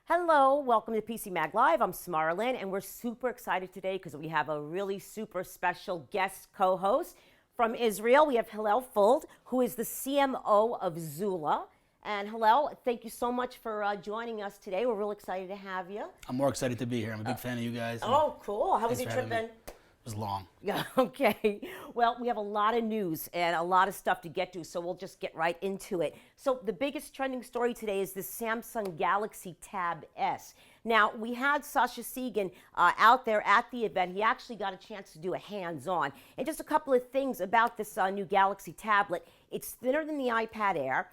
Hello, welcome to PCMag Live. I'm Samara Lynn, and we're super excited today because we have a really super special guest co-host from Israel. We have Hillel Fuld, who is the CMO of Zula. And Hillel, thank you so much for joining us today. We're real excited to have you. I'm more excited to be here. I'm a big fan of you guys. Oh, cool. How was your trip then? It was long. Yeah, okay. Well, we have a lot of news and a lot of stuff to get to, so we'll just get right into it. So the biggest trending story today is the Samsung Galaxy Tab S. Now, we had Sasha Segan out there at the event. He actually got a chance to do a hands-on. And just a couple of things about this new Galaxy tablet. It's thinner than the iPad Air.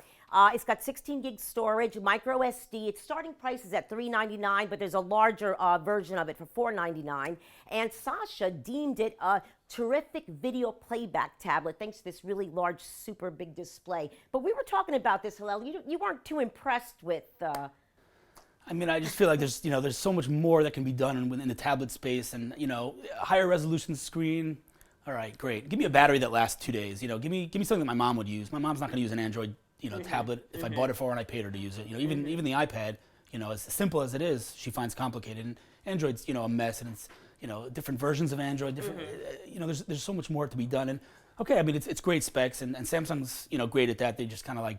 It's got 16 gig storage, micro SD. Its starting price is at $399, but there's a larger version of it for $499. And Sasha deemed it a terrific video playback tablet thanks to this really large, super big display. But we were talking about this, Hillel. You weren't too impressed with. I mean, I just feel like there's so much more that can be done in the tablet space, and a higher resolution screen. All right, great. Give me a battery that lasts 2 days. Give me something that my mom would use. My mom's not going to use an Android tablet if I bought it for her and I paid her to use it. Even the iPad, as simple as it is, she finds complicated. And Android's a mess, and it's different versions of Android. Different, there's so much more to be done. And okay, I mean it's great specs, and Samsung's great at that. They just kind of like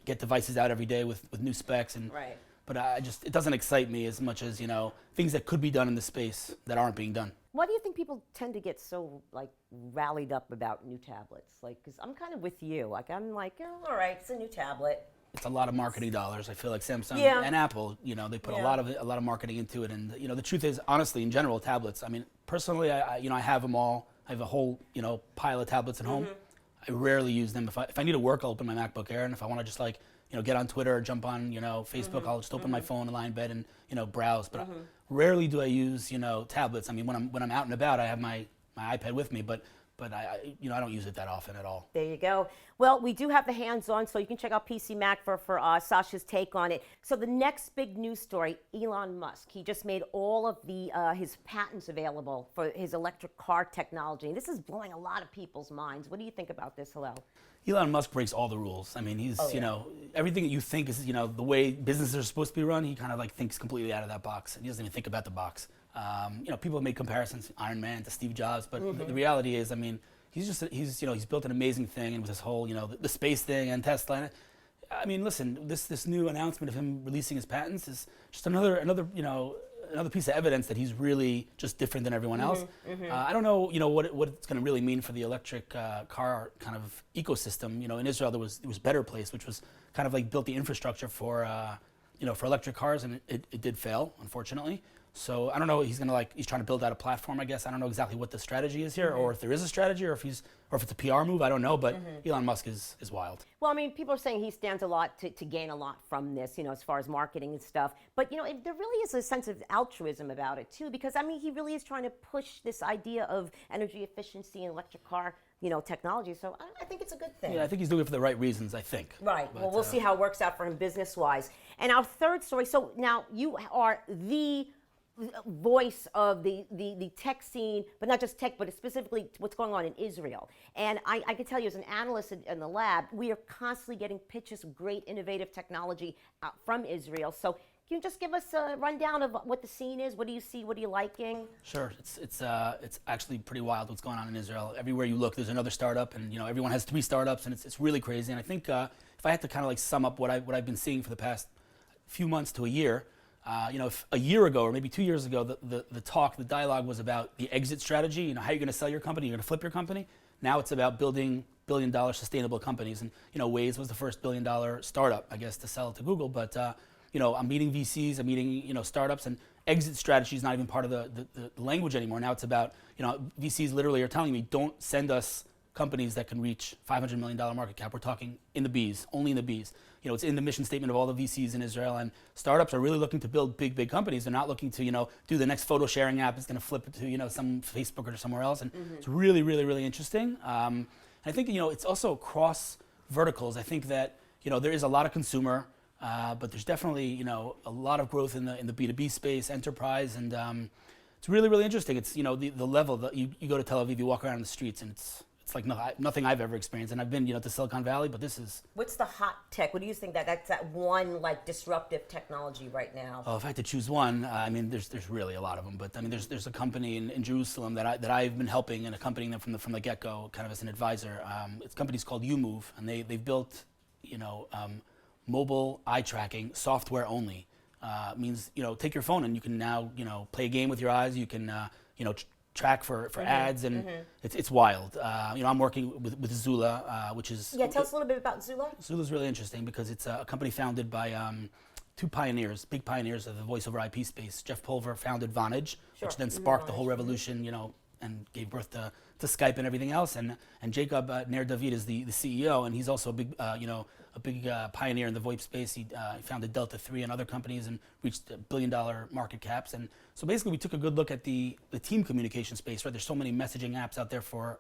get devices out every day with new specs, and right. But it doesn't excite me as much as things that could be done in the space that aren't being done. Why do you think people tend to get so rallied up about new tablets? Because I'm kind of with you. I'm like, oh, all right, it's a new tablet. It's a lot of marketing dollars. I feel like Samsung and Apple, they put a lot of marketing into it. And the truth is, honestly, in general, tablets. I mean, personally, I have them all. I have a whole pile of tablets at home. I rarely use them. If I need to work, I'll open my MacBook Air, and if I want to just get on Twitter or jump on Facebook, I'll just open my phone and lie in bed and browse. But rarely do I use tablets. I mean, when I'm out and about, I have my iPad with me, but I don't use it that often at all. There you go. Well, we do have the hands-on, so you can check out PCMag for Sasha's take on it. So the next big news story, Elon Musk. He just made all of his patents available for his electric car technology. And this is blowing a lot of people's minds. What do you think about this, Hillel? Elon Musk breaks all the rules. I mean, he's, everything that you think is, the way businesses are supposed to be run, he kind of thinks completely out of that box. He doesn't even think about the box. People have made comparisons, Iron Man to Steve Jobs, but the reality is, I mean, he's built an amazing thing, and with this whole, the space thing and Tesla. I mean, listen, this new announcement of him releasing his patents is just another piece of evidence that he's really just different than everyone else. I don't know, what it's going to really mean for the electric car kind of ecosystem. In Israel there was Better Place, which was kind of built the infrastructure for electric cars, and it did fail, unfortunately. So I don't know. He's trying to build out a platform, I guess. I don't know exactly what the strategy is here, or if there is a strategy, or if it's a PR move. I don't know. But Elon Musk is wild. Well, I mean, people are saying he stands a lot to gain a lot from this, as far as marketing and stuff. But there really is a sense of altruism about it too, because I mean, he really is trying to push this idea of energy efficiency and electric car, technology. So I think it's a good thing. Yeah, I think he's doing it for the right reasons, I think. Right. But, well, we'll see how it works out for him business-wise. And our third story. So now you are the voice of the tech scene, but not just tech, but specifically what's going on in Israel. And I can tell you, as an analyst in the lab, we are constantly getting pitches of great innovative technology from Israel. So can you just give us a rundown of what the scene is? What do you see? What are you liking? Sure. It's actually pretty wild what's going on in Israel. Everywhere you look, there's another startup, and everyone has 3 startups, and it's really crazy. And I think if I had to kind of sum up what I've been seeing for the past few months to a year. If a year ago or maybe 2 years ago, the dialogue was about the exit strategy, how you're going to sell your company, you're going to flip your company. Now it's about building billion-dollar sustainable companies. And, Waze was the first billion-dollar startup, I guess, to sell to Google. But, I'm meeting VCs, I'm meeting, startups, and exit strategy is not even part of the language anymore. Now it's about, VCs literally are telling me, don't send us companies that can reach $500 million market cap. We're talking in the Bs, only in the Bs. It's in the mission statement of all the VCs in Israel, and startups are really looking to build big companies. They're not looking to, do the next photo sharing app that's going to flip it to, some Facebook or somewhere else. And it's really interesting. I think, it's also across verticals. I think that, there is a lot of consumer, but there's definitely, a lot of growth in the B2B space, enterprise, and it's really interesting. It's, the level that you go to Tel Aviv, you walk around in the streets, and it's it's like nothing I've ever experienced. And I've been, to Silicon Valley, but this is. What's the hot tech? What do you think that's that one like disruptive technology right now? Oh, if I had to choose one, I mean, there's really a lot of them. But I mean, there's a company in Jerusalem that I've been helping and accompanying them from the get-go, kind of as an advisor. It's a company's called YouMove, and they've built, mobile eye tracking software only. Means take your phone and you can now play a game with your eyes. You can track for ads, and it's wild. I'm working with Zula, which is tell us a little bit about Zula. Zula's really interesting because it's a company founded by two pioneers, big pioneers of the voice over IP space. Jeff Pulver founded Vonage, which then sparked the whole revolution, and gave birth to Skype and everything else. And Jacob Ner David is the CEO, and he's also a big pioneer in the VoIP space. He founded Delta 3 and other companies and reached $1 billion market caps. And so basically we took a good look at the team communication space, right? There's so many messaging apps out there for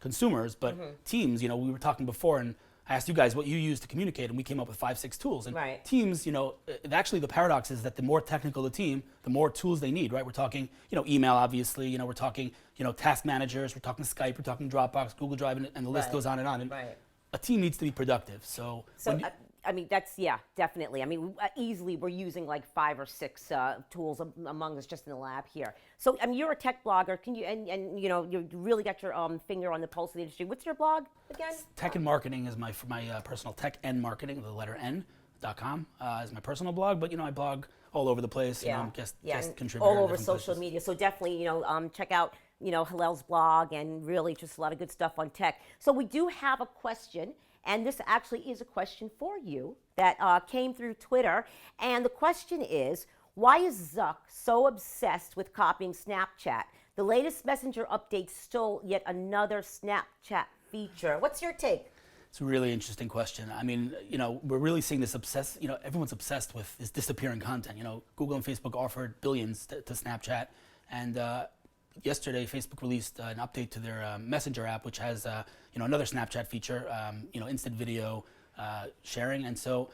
consumers, but Teams, we were talking before, and I asked you guys what you use to communicate, and we came up with 5-6 tools. And Teams, actually the paradox is that the more technical the team, the more tools they need, right? We're talking, email, obviously, we're talking, task managers, we're talking Skype, we're talking Dropbox, Google Drive, and the list goes on and on. And a team needs to be productive. So I mean, that's, definitely. I mean, easily we're using like 5 or 6 tools among us just in the lab here. So, I mean, you're a tech blogger. Can you, and you really got your finger on the pulse of the industry. What's your blog again? Tech and Marketing is my personal tech and marketing, the letter N.com is my personal blog. But, I blog all over the place. I'm guest contributor. All over social media. So definitely, check out, Hillel's blog, and really just a lot of good stuff on tech. So we do have a question. And this actually is a question for you that came through Twitter. And the question is, why is Zuck so obsessed with copying Snapchat? The latest Messenger update stole yet another Snapchat feature. What's your take? It's a really interesting question. I mean, we're really seeing this everyone's obsessed with this disappearing content. Google and Facebook offered billions to Snapchat. And yesterday, Facebook released an update to their Messenger app, which has another Snapchat feature, instant video sharing. And so,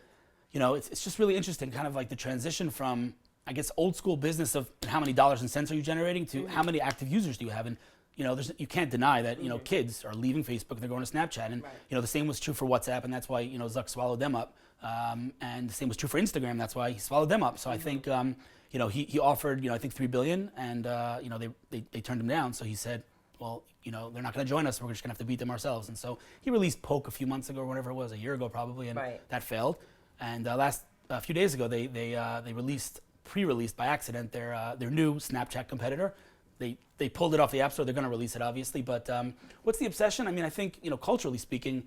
it's just really interesting, kind of like the transition from, I guess, old school business of how many dollars and cents are you generating to how many active users do you have. And you can't deny that kids are leaving Facebook, they're going to Snapchat, and the same was true for WhatsApp, and that's why Zuck swallowed them up. And the same was true for Instagram. That's why he swallowed them up. So I think. He offered, I think $3 billion, and they turned him down. So he said, well, they're not going to join us. We're just going to have to beat them ourselves. And so he released Poke a few months ago, or whatever it was, a year ago probably, and that failed. And a few days ago, they pre-released by accident their new Snapchat competitor. They pulled it off the App Store. They're going to release it, obviously. But what's the obsession? I mean, I think culturally speaking,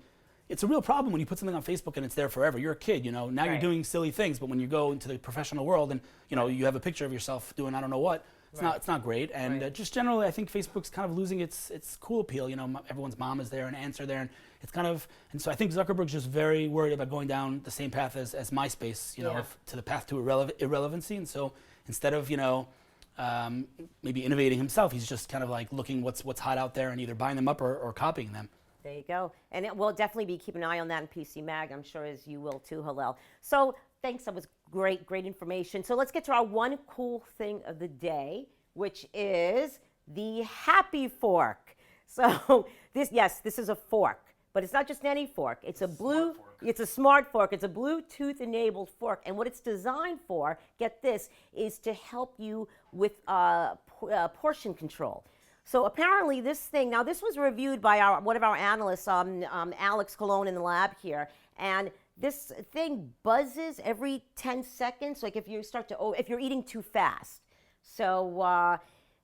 it's a real problem when you put something on Facebook and it's there forever. You're a kid, now you're doing silly things, but when you go into the professional world and you have a picture of yourself doing I don't know what, it's not great. And just generally, I think Facebook's kind of losing its cool appeal. Everyone's mom is there and aunts are there, and it's kind of, and so I think Zuckerberg's just very worried about going down the same path as MySpace, to the path to irrelevancy. And so instead of maybe innovating himself, he's just kind of like looking what's hot out there and either buying them up or copying them. There you go. And we'll definitely be keeping an eye on that in PCMag, I'm sure, as you will too, Hillel. So thanks. That was great information. So let's get to our one cool thing of the day, which is the HAPIfork. So this is a fork, but it's not just any fork. It's a smart fork. It's a Bluetooth-enabled fork. And what it's designed for, get this, is to help you with portion control. So apparently this thing, now this was reviewed by one of our analysts, Alex Colon in the lab here, and this thing buzzes every 10 seconds, like if you're eating too fast. So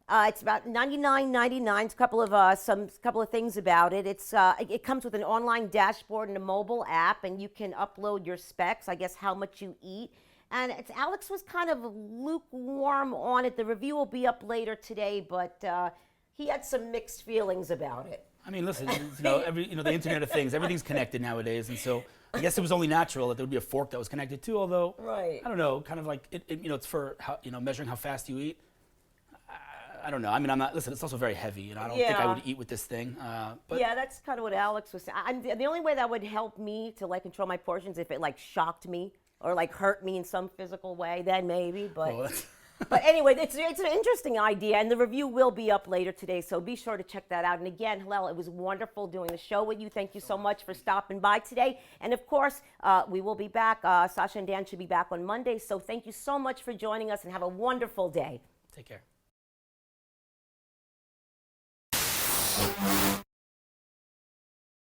it's about $99.99. A couple of things about it. It comes with an online dashboard and a mobile app, and you can upload your specs, I guess how much you eat. And Alex was kind of lukewarm on it. The review will be up later today, but he had some mixed feelings about it. I mean, listen, the Internet of Things, everything's connected nowadays, and so I guess it was only natural that there would be a fork that was connected too. Although, I don't know, kind of like it's for measuring how fast you eat. I don't know. I mean, I'm not. Listen, it's also very heavy, and I don't think I would eat with this thing. But yeah, that's kind of what Alex was saying. The only way that would help me to control my portions if it shocked me or hurt me in some physical way, then maybe. But But anyway, it's an interesting idea, and the review will be up later today, so be sure to check that out. And again, Hillel, it was wonderful doing the show with you. Thank you so much for stopping by today. And of course, we will be back. Sasha and Dan should be back on Monday, so thank you so much for joining us, and have a wonderful day. Take care.